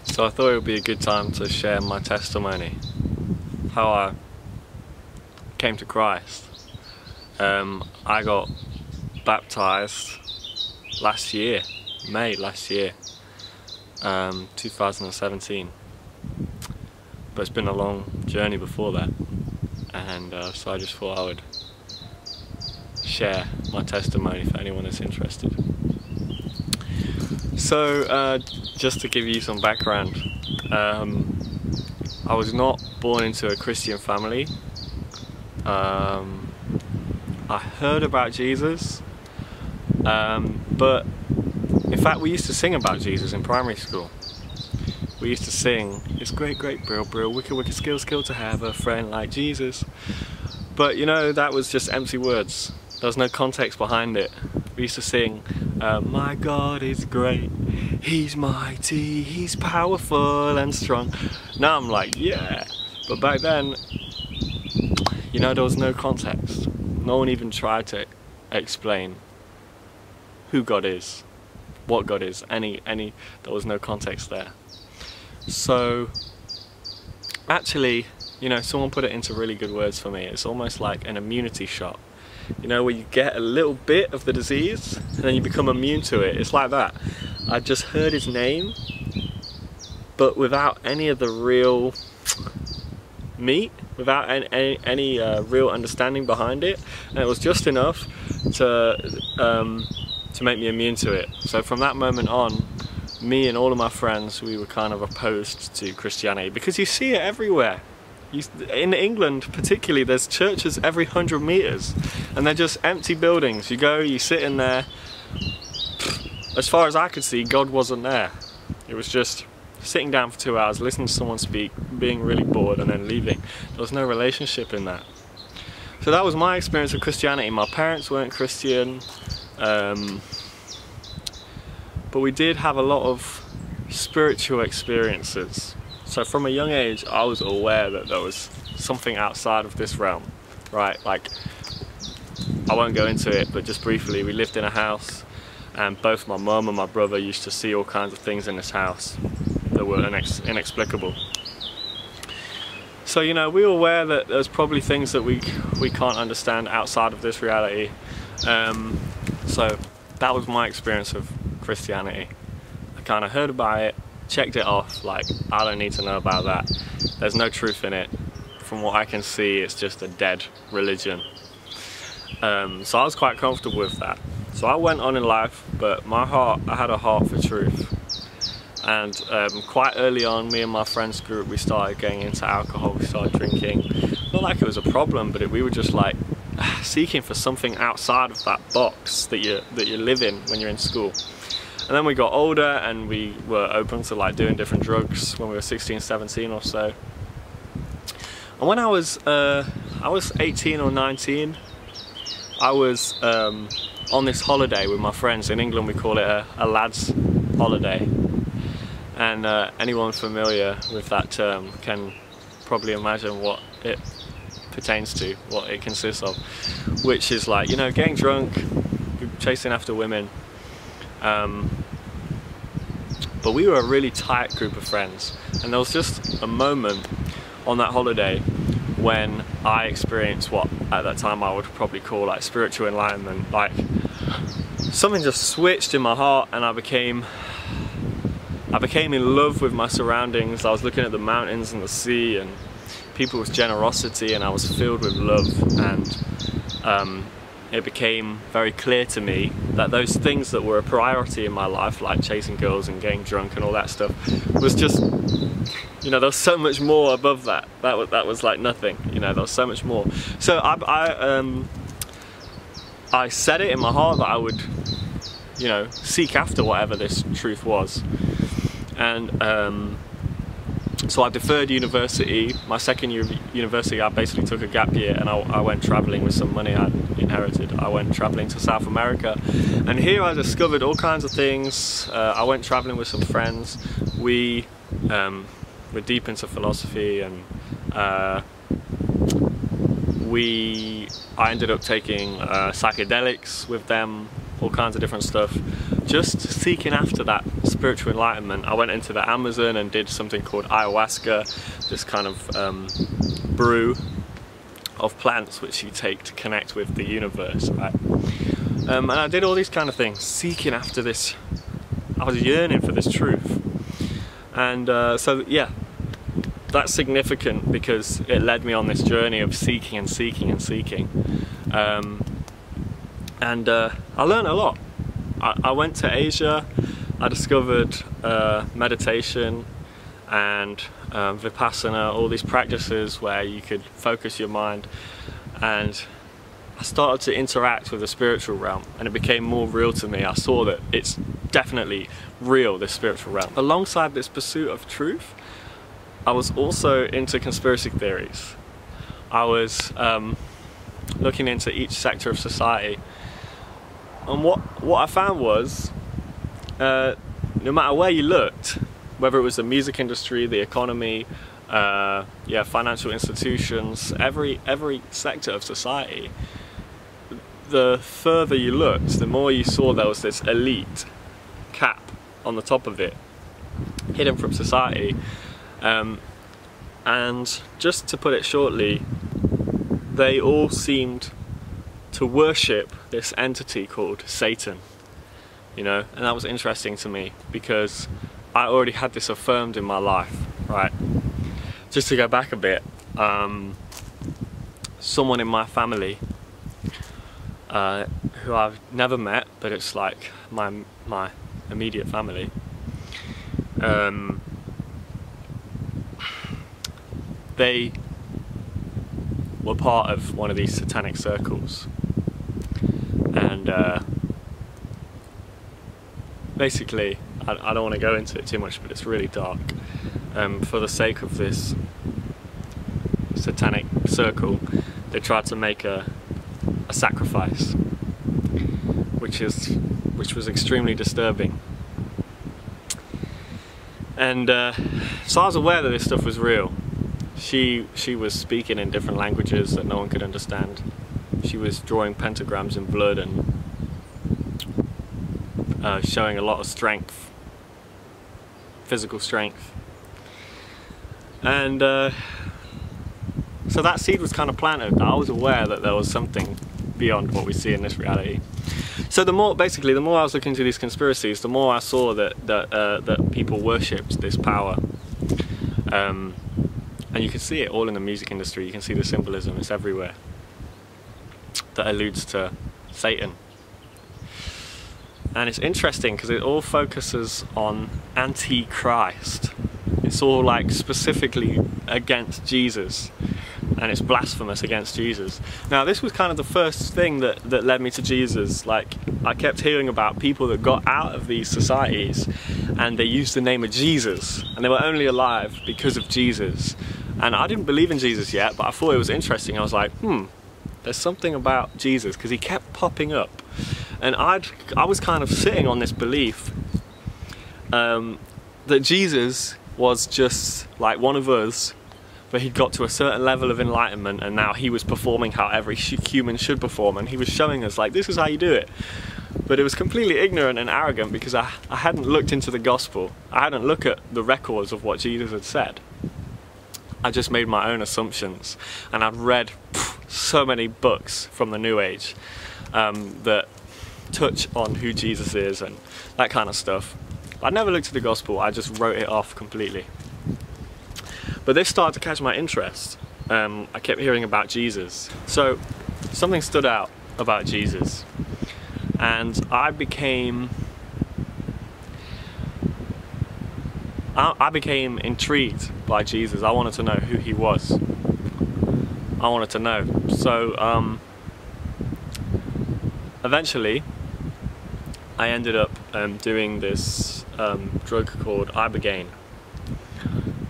So I thought it would be a good time to share my testimony, how I came to Christ. I got baptized last year, May last year, 2017, but it's been a long journey before that, and so I just thought I would share my testimony for anyone that's interested. So just to give you some background, I was not born into a Christian family. I heard about Jesus, but in fact we used to sing about Jesus in primary school. We used to sing, "It's great, great, brill, brill, wicked, wicked, skill, skill to have a friend like Jesus." But you know, that was just empty words. There was no context behind it. We used to sing, "My God is great, He's mighty, He's powerful and strong." Now I'm like, yeah. But back then, you know, there was no context. No one even tried to explain who God is, what God is, there was no context there. So actually, you know, someone put it into really good words for me. It's almost like an immunity shot. You know, where you get a little bit of the disease and then you become immune to it. It's like that. I just heard his name, but without any of the real meat, without any real understanding behind it, and it was just enough to make me immune to it. So from that moment on, me and all of my friends, we were kind of opposed to Christianity, because you see it everywhere. In England particularly, there's churches every 100 meters and they're just empty buildings. You go, you sit in there. As far as I could see, God wasn't there. It was just sitting down for 2 hours, listening to someone speak, being really bored and then leaving. There was no relationship in that. So that was my experience of Christianity. My parents weren't Christian, but we did have a lot of spiritual experiences. So from a young age, I was aware that there was something outside of this realm, right? Like, I won't go into it, but just briefly, we lived in a house, and both my mum and my brother used to see all kinds of things in this house that were inexplicable. So, you know, we were aware that there's probably things that we can't understand outside of this reality. So that was my experience of Christianity. I kind of heard about it, checked it off, like, I don't need to know about that. There's no truth in it. From what I can see, it's just a dead religion. So I was quite comfortable with that. So I went on in life, but I had a heart for truth. And quite early on, me and my friends group, we started getting into alcohol, we started drinking. Not like it was a problem, but we were just like seeking for something outside of that box that you live in when you're in school. And then we got older and we were open to like doing different drugs when we were 16, 17 or so. And when I was 18 or 19, I was on this holiday with my friends. In England we call it a lad's holiday. And anyone familiar with that term can probably imagine what it pertains to, what it consists of. Which is like, you know, getting drunk, chasing after women. But we were a really tight group of friends, and there was just a moment on that holiday when I experienced what at that time I would probably call like spiritual enlightenment. Like, something just switched in my heart and I became in love with my surroundings. I was looking at the mountains and the sea and people's generosity, and I was filled with love, and it became very clear to me that those things that were a priority in my life, like chasing girls and getting drunk and all that stuff, was just, you know, there was so much more above that. That was like nothing, you know, there was so much more. So I set it in my heart that I would, you know, seek after whatever this truth was. And so I deferred university. My second year of university, I basically took a gap year, and I went traveling with some money I'd inherited. I went traveling to South America, and here I discovered all kinds of things. I went traveling with some friends. We were deep into philosophy, and I ended up taking psychedelics with them. all kinds of different stuff, just seeking after that spiritual enlightenment. I went into the Amazon and did something called ayahuasca, this kind of brew of plants which you take to connect with the universe, right? And I did all these kind of things, seeking after this. I was yearning for this truth. And so yeah, that's significant because it led me on this journey of seeking and seeking and seeking. I learned a lot. I went to Asia, I discovered meditation and Vipassana, all these practices where you could focus your mind, and I started to interact with the spiritual realm, and it became more real to me. I saw that it's definitely real, this spiritual realm. Alongside this pursuit of truth, I was also into conspiracy theories. I was looking into each sector of society, and what I found was no matter where you looked, whether it was the music industry, the economy, financial institutions, every sector of society, the further you looked, the more you saw there was this elite cap on the top of it, hidden from society. And just to put it shortly, they all seemed to worship this entity called Satan, you know, and that was interesting to me because I already had this affirmed in my life, right? Just to go back a bit, someone in my family who I've never met, but it's like my immediate family, they were part of one of these satanic circles, and basically, I don't want to go into it too much, but it's really dark. For the sake of this satanic circle, they tried to make a sacrifice, which was extremely disturbing. And so I was aware that this stuff was real. She was speaking in different languages that no one could understand. She was drawing pentagrams in blood and showing a lot of strength, physical strength. And so that seed was kind of planted. I was aware that there was something beyond what we see in this reality. So the more I was looking into these conspiracies, the more I saw that people worshipped this power. And you can see it all in the music industry. You can see the symbolism, it's everywhere, that alludes to Satan. And it's interesting because it all focuses on Antichrist. It's all like specifically against Jesus, and it's blasphemous against Jesus. Now this was kind of the first thing that led me to Jesus. Like, I kept hearing about people that got out of these societies and they used the name of Jesus, and they were only alive because of Jesus. And I didn't believe in Jesus yet, but I thought it was interesting. I was like, there's something about Jesus, because he kept popping up. And I was kind of sitting on this belief that Jesus was just like one of us, but he'd got to a certain level of enlightenment, and now he was performing how every human should perform, and he was showing us like, this is how you do it. But it was completely ignorant and arrogant because I hadn't looked into the gospel. I hadn't looked at the records of what Jesus had said. I just made my own assumptions, and I'd read so many books from the New Age that touch on who Jesus is and that kind of stuff. I never looked at the gospel, I just wrote it off completely. But this started to catch my interest. I kept hearing about Jesus. So something stood out about Jesus, and I became intrigued by Jesus. I wanted to know who he was. I wanted to know. So eventually I ended up doing this drug called Ibogaine.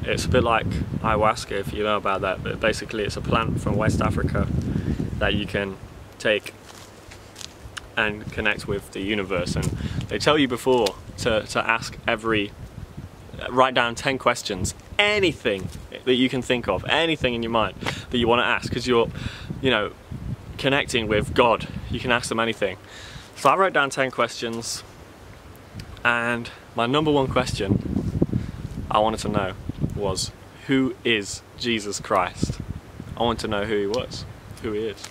It's a bit like ayahuasca, if you know about that, but basically it's a plant from West Africa that you can take and connect with the universe. And they tell you before to ask write down 10 questions, anything that you can think of, anything in your mind that you want to ask, because you're, connecting with God. You can ask them anything. So I wrote down 10 questions, and my number one question I wanted to know was, who is Jesus Christ? I wanted to know who he was, who he is.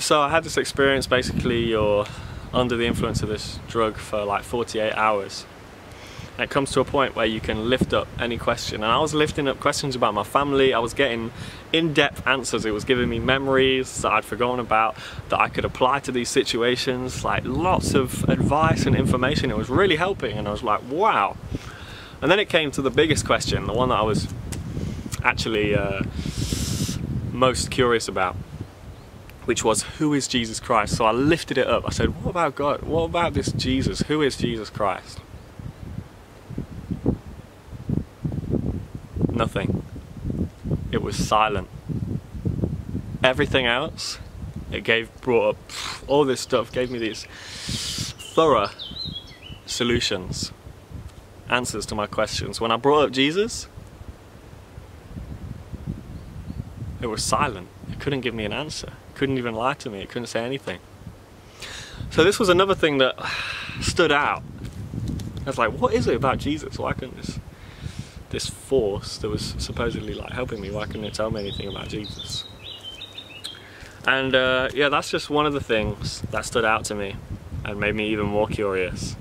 So I had this experience. Basically, you're under the influence of this drug for like 48 hours. And it comes to a point where you can lift up any question, and I was lifting up questions about my family. I was getting in-depth answers. It was giving me memories that I'd forgotten about that I could apply to these situations, like lots of advice and information. It was really helping, and I was like, wow. And then it came to the biggest question, the one that I was actually most curious about, which was, who is Jesus Christ? So I lifted it up. I said, what about God? What about this Jesus? Who is Jesus Christ? Nothing. It was silent. Everything else, it brought up all this stuff, gave me these thorough solutions, answers to my questions. When I brought up Jesus, it was silent. It couldn't give me an answer. It couldn't even lie to me. It couldn't say anything. So this was another thing that stood out. I was like, what is it about Jesus? Why couldn't this force that was supposedly like helping me, why couldn't it tell me anything about Jesus? And yeah, that's just one of the things that stood out to me and made me even more curious.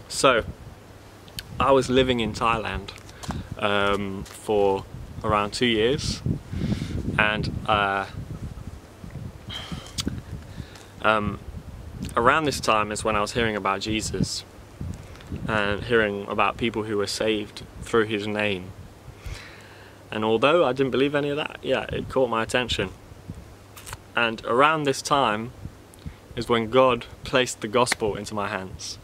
So I was living in Thailand for around 2 years, and around this time is when I was hearing about Jesus and hearing about people who were saved through his name. And although I didn't believe any of that, yeah, it caught my attention. And around this time is when God placed the gospel into my hands.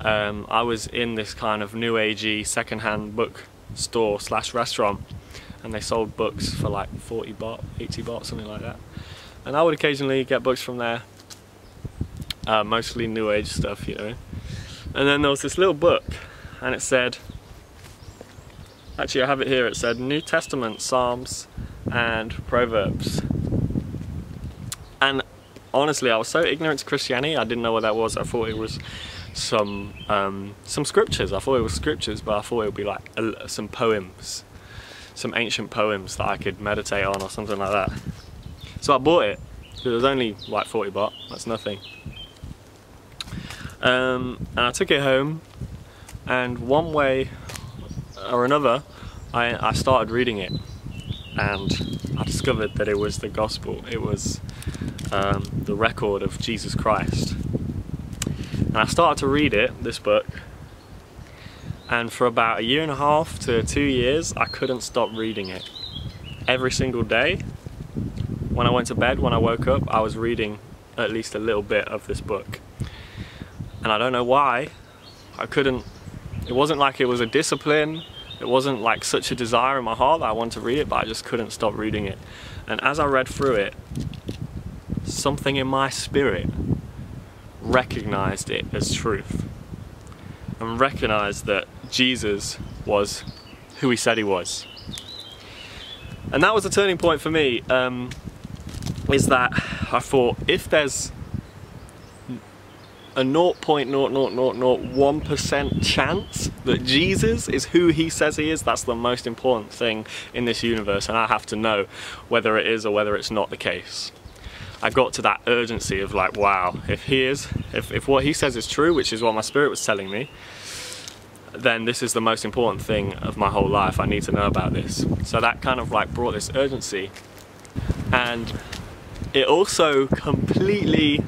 I was in this kind of new agey second-hand book store / restaurant, and they sold books for like 40 baht, 80 baht, something like that. And I would occasionally get books from there, mostly new age stuff, you know. And then there was this little book, and it said, actually I have it here, it said New Testament, Psalms and Proverbs. And honestly, I was so ignorant to Christianity, I didn't know what that was. I thought it was some scriptures. I thought it was scriptures, but I thought it would be like some poems, some ancient poems that I could meditate on or something like that. So I bought it. It was only like 40 baht, that's nothing. And I took it home, and one way or another I started reading it, and I discovered that it was the gospel. It was the record of Jesus Christ. And I started to read it, this book, and for about 1.5 to 2 years I couldn't stop reading it. Every single day, when I went to bed, when I woke up, I was reading at least a little bit of this book. And I don't know why, it wasn't like it was a discipline, it wasn't like such a desire in my heart that I wanted to read it, but I just couldn't stop reading it. And as I read through it, something in my spirit recognized it as truth, and recognized that Jesus was who he said he was. And that was a turning point for me, is that I thought, if there's a 0.00001% chance that Jesus is who he says he is, that's the most important thing in this universe, and I have to know whether it is or whether it's not the case. I got to that urgency of like, wow, if he is, if what he says is true, which is what my spirit was telling me, then this is the most important thing of my whole life. I need to know about this. So that kind of like brought this urgency, and it also completely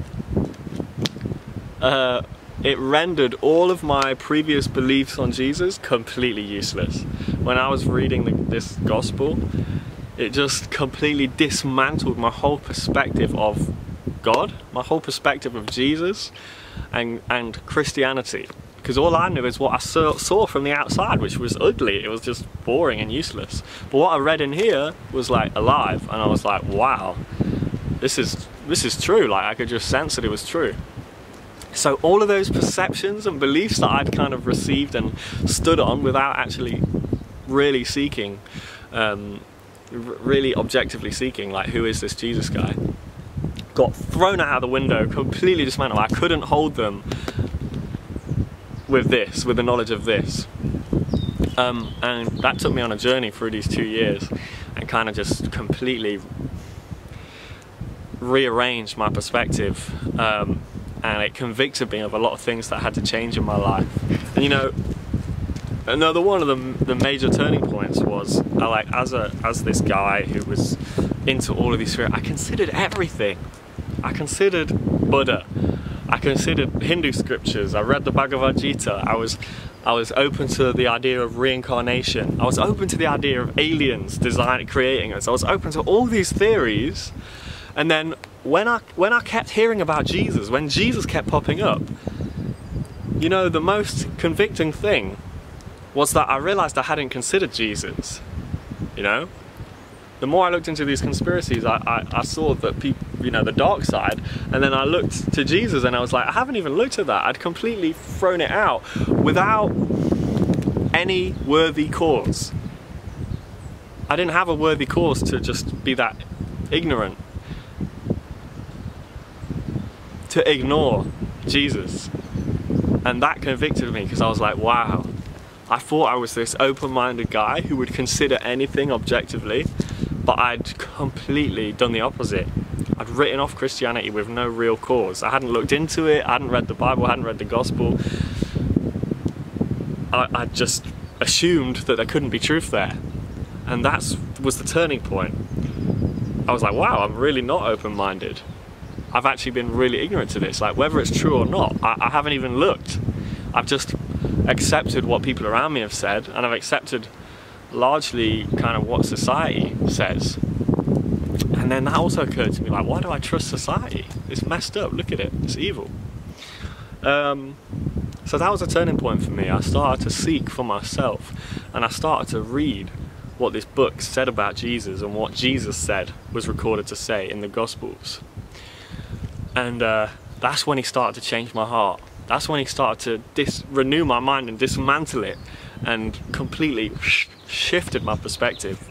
it rendered all of my previous beliefs on Jesus completely useless. When I was reading this gospel, it just completely dismantled my whole perspective of God, my whole perspective of Jesus and Christianity. Because all I knew is what I saw from the outside, which was ugly. It was just boring and useless. But what I read in here was like alive, and I was like, wow, this is true. Like, I could just sense that it was true. So all of those perceptions and beliefs that I'd kind of received and stood on without actually really seeking, really objectively seeking, like, who is this Jesus guy? got thrown out of the window, completely dismantled. I couldn't hold them with the knowledge of this. And that took me on a journey through these 2 years and kind of just completely rearranged my perspective, and it convicted me of a lot of things that had to change in my life. And you know, another one of the major turning points was as this guy who was into all of these spirits, I considered everything. I considered Buddha, I considered Hindu scriptures, I read the Bhagavad Gita, I was open to the idea of reincarnation, I was open to the idea of aliens creating us, I was open to all these theories. And then when I kept hearing about Jesus, when Jesus kept popping up, you know, the most convicting thing was that I realized I hadn't considered Jesus. You know, the more I looked into these conspiracies, I saw that people, you know, the dark side, and then I looked to Jesus and I was like, I haven't even looked at that. I'd completely thrown it out without any worthy cause. I didn't have a worthy cause to just be that ignorant, to ignore Jesus. And that convicted me, because I was like, wow, I thought I was this open-minded guy who would consider anything objectively, but I'd completely done the opposite. I'd written off Christianity with no real cause. I hadn't looked into it, I hadn't read the Bible, I hadn't read the gospel. I just assumed that there couldn't be truth there. And that was the turning point. I was like, wow, I'm really not open-minded. I've actually been really ignorant to this. Like, whether it's true or not, I haven't even looked. I've just accepted what people around me have said, and I've accepted largely kind of what society says. And then that also occurred to me, like, why do I trust society? It's messed up, look at it, it's evil. So that was a turning point for me. I started to seek for myself, and I started to read what this book said about Jesus and what Jesus said was recorded to say in the Gospels. And that's when he started to change my heart. That's when he started to renew my mind and dismantle it, and completely shifted my perspective.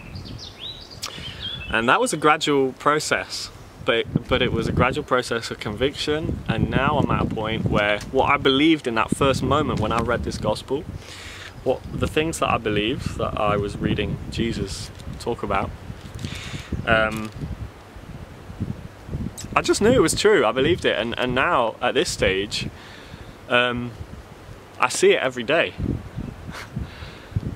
And that was a gradual process, but it was a gradual process of conviction. And now I'm at a point where what I believed in that first moment when I read this gospel, the things that I believed that I was reading Jesus talk about, I just knew it was true. I believed it, and now at this stage, I see it every day.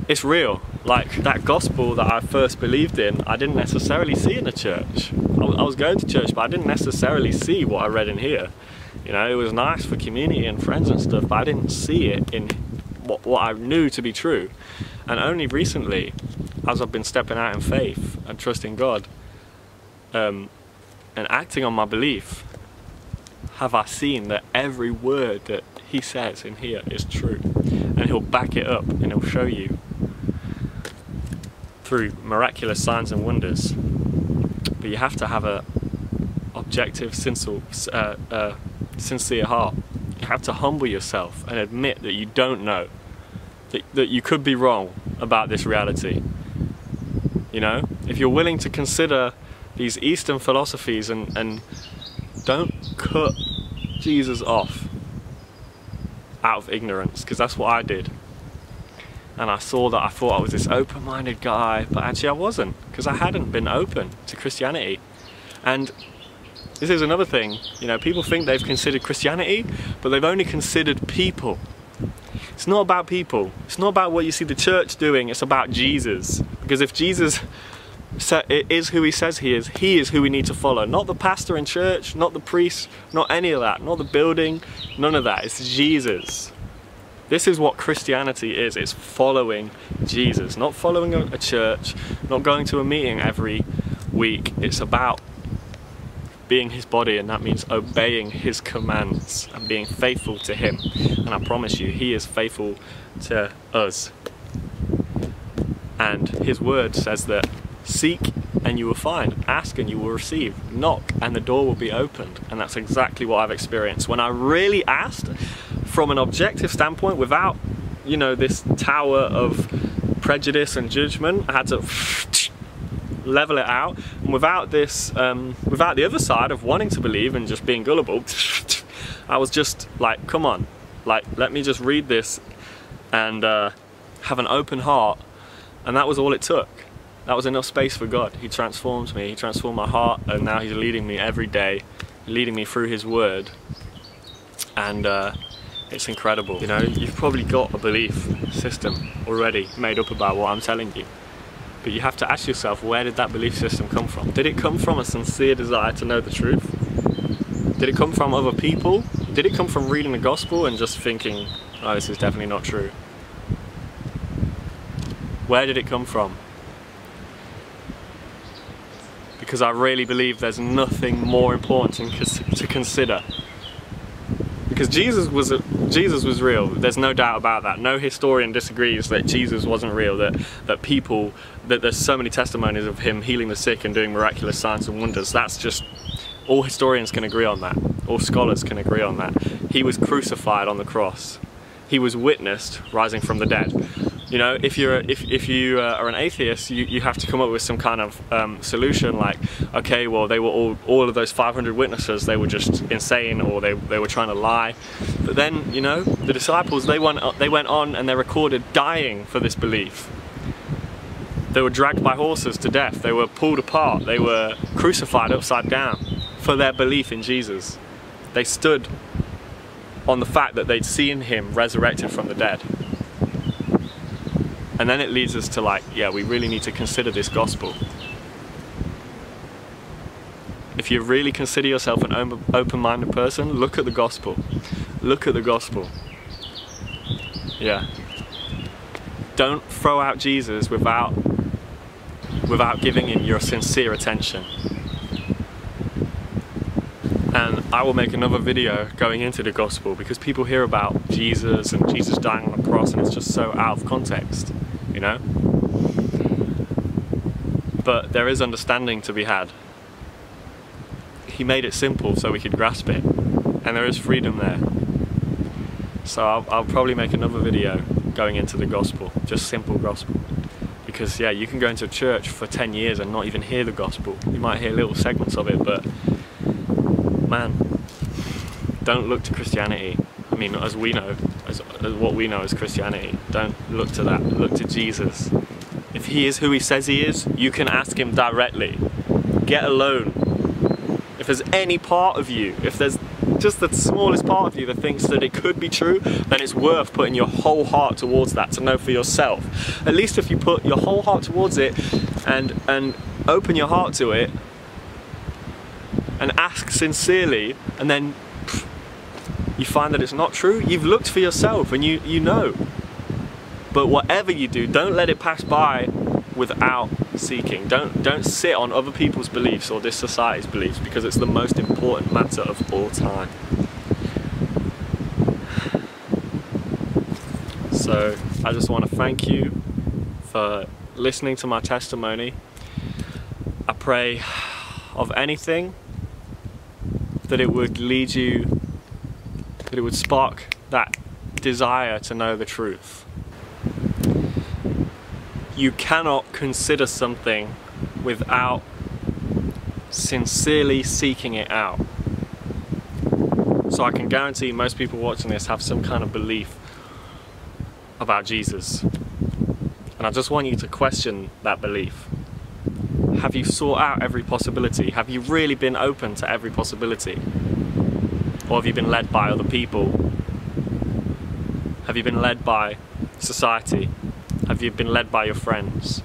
It's real. Like, that gospel that I first believed in, I didn't necessarily see in the church. I was going to church, but I didn't necessarily see what I read in here. You know, it was nice for community and friends and stuff, but I didn't see it in what I knew to be true. And only recently, as I've been stepping out in faith and trusting God, and acting on my belief, have I seen that every word that he says in here is true. And he'll back it up, and he'll show you through miraculous signs and wonders. But you have to have a objective, sincere heart. You have to humble yourself and admit that you don't know, that you could be wrong about this reality. You know, if you're willing to consider these Eastern philosophies and don't cut Jesus off out of ignorance, because that's what I did. And I saw that I thought I was this open-minded guy, but actually I wasn't, because I hadn't been open to Christianity. And this is another thing, you know, people think they've considered Christianity, but they've only considered people. It's not about people. It's not about what you see the church doing, it's about Jesus. Because if Jesus is who he says he is who we need to follow. Not the pastor in church, not the priest, not any of that, not the building, none of that. It's Jesus. This is what Christianity is. It's following Jesus, not following a church, not going to a meeting every week. It's about being his body, and that means obeying his commands and being faithful to him. And I promise you, he is faithful to us. And his word says that seek and you will find, ask and you will receive, knock and the door will be opened. And that's exactly what I've experienced. When I really asked from an objective standpoint, without, you know, this tower of prejudice and judgment, I had to level it out, and without this, without the other side of wanting to believe and just being gullible, I was just like, come on, like, let me just read this and have an open heart, and that was all it took. That was enough space for God. He transformed me, He transformed my heart, and now He's leading me every day, leading me through His Word, and it's incredible. You know, you've probably got a belief system already made up about what I'm telling you, but you have to ask yourself, where did that belief system come from? Did it come from a sincere desire to know the truth? Did it come from other people? Did it come from reading the gospel and just thinking, oh, this is definitely not true? Where did it come from? Because I really believe there's nothing more important to consider. Because Jesus was real. There's no doubt about that. No historian disagrees that Jesus wasn't real. That there's so many testimonies of Him healing the sick and doing miraculous signs and wonders. That's just, all historians can agree on that. All scholars can agree on that. He was crucified on the cross. He was witnessed rising from the dead. You know, if you are an atheist, you have to come up with some kind of solution, like, okay, well, they were all of those 500 witnesses, they were just insane, or they were trying to lie. But then, you know, the disciples, they went on and they're recorded dying for this belief. They were dragged by horses to death. They were pulled apart. They were crucified upside down for their belief in Jesus. They stood on the fact that they'd seen Him resurrected from the dead. And then it leads us to, like, yeah, we really need to consider this gospel. If you really consider yourself an open-minded person, look at the gospel. Look at the gospel. Yeah. Don't throw out Jesus without giving Him your sincere attention. And I will make another video going into the gospel, because people hear about Jesus and Jesus dying on the cross and it's just so out of context, you know? But there is understanding to be had. He made it simple so we could grasp it, and there is freedom there. So I'll probably make another video going into the gospel, just simple gospel. Because yeah, you can go into a church for 10 years and not even hear the gospel. You might hear little segments of it, but man, don't look to Christianity. I mean, as we know, as what we know as Christianity, don't look to that. Look to Jesus. If He is who He says He is, you can ask Him directly. Get alone. If there's any part of you, if there's just the smallest part of you that thinks that it could be true, then it's worth putting your whole heart towards that to know for yourself. At least if you put your whole heart towards it and open your heart to it, and ask sincerely, and then you find that it's not true, you've looked for yourself and you know. But whatever you do, don't let it pass by without seeking. Don't sit on other people's beliefs or this society's beliefs, because it's the most important matter of all time. So I just want to thank you for listening to my testimony. I pray of anything that it would lead you, that it would spark that desire to know the truth. You cannot consider something without sincerely seeking it out. So I can guarantee most people watching this have some kind of belief about Jesus. And I just want you to question that belief. Have you sought out every possibility? Have you really been open to every possibility? Or have you been led by other people? Have you been led by society? Have you been led by your friends?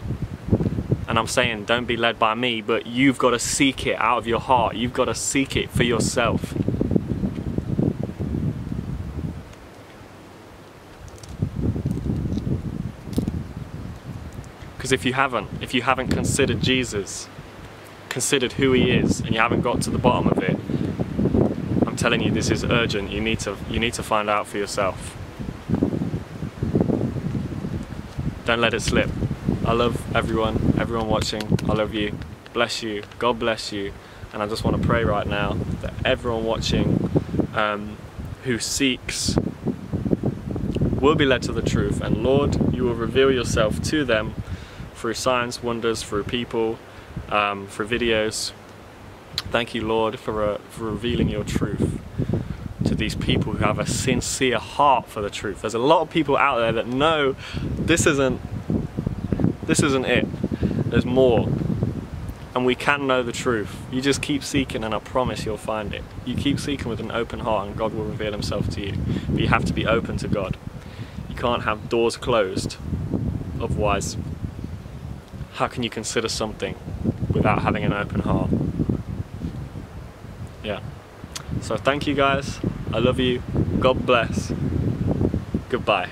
And I'm saying, don't be led by me, but you've got to seek it out of your heart. You've got to seek it for yourself. Because if you haven't considered Jesus, considered who He is, and you haven't got to the bottom of it, I'm telling you, this is urgent. You need to find out for yourself. Don't let it slip. I love everyone watching. I love you. Bless you. God bless you. And I just want to pray right now that everyone watching who seeks will be led to the truth. And Lord, you will reveal yourself to them through signs, wonders, through people, for videos. Thank you, Lord, for revealing your truth to these people who have a sincere heart for the truth. There's a lot of people out there that know this isn't it. There's more. And we can know the truth. You just keep seeking and I promise you'll find it. You keep seeking with an open heart and God will reveal himself to you. But you have to be open to God. You can't have doors closed. Otherwise, how can you consider something without having an open heart? Yeah. So thank you guys. I love you. God bless. Goodbye.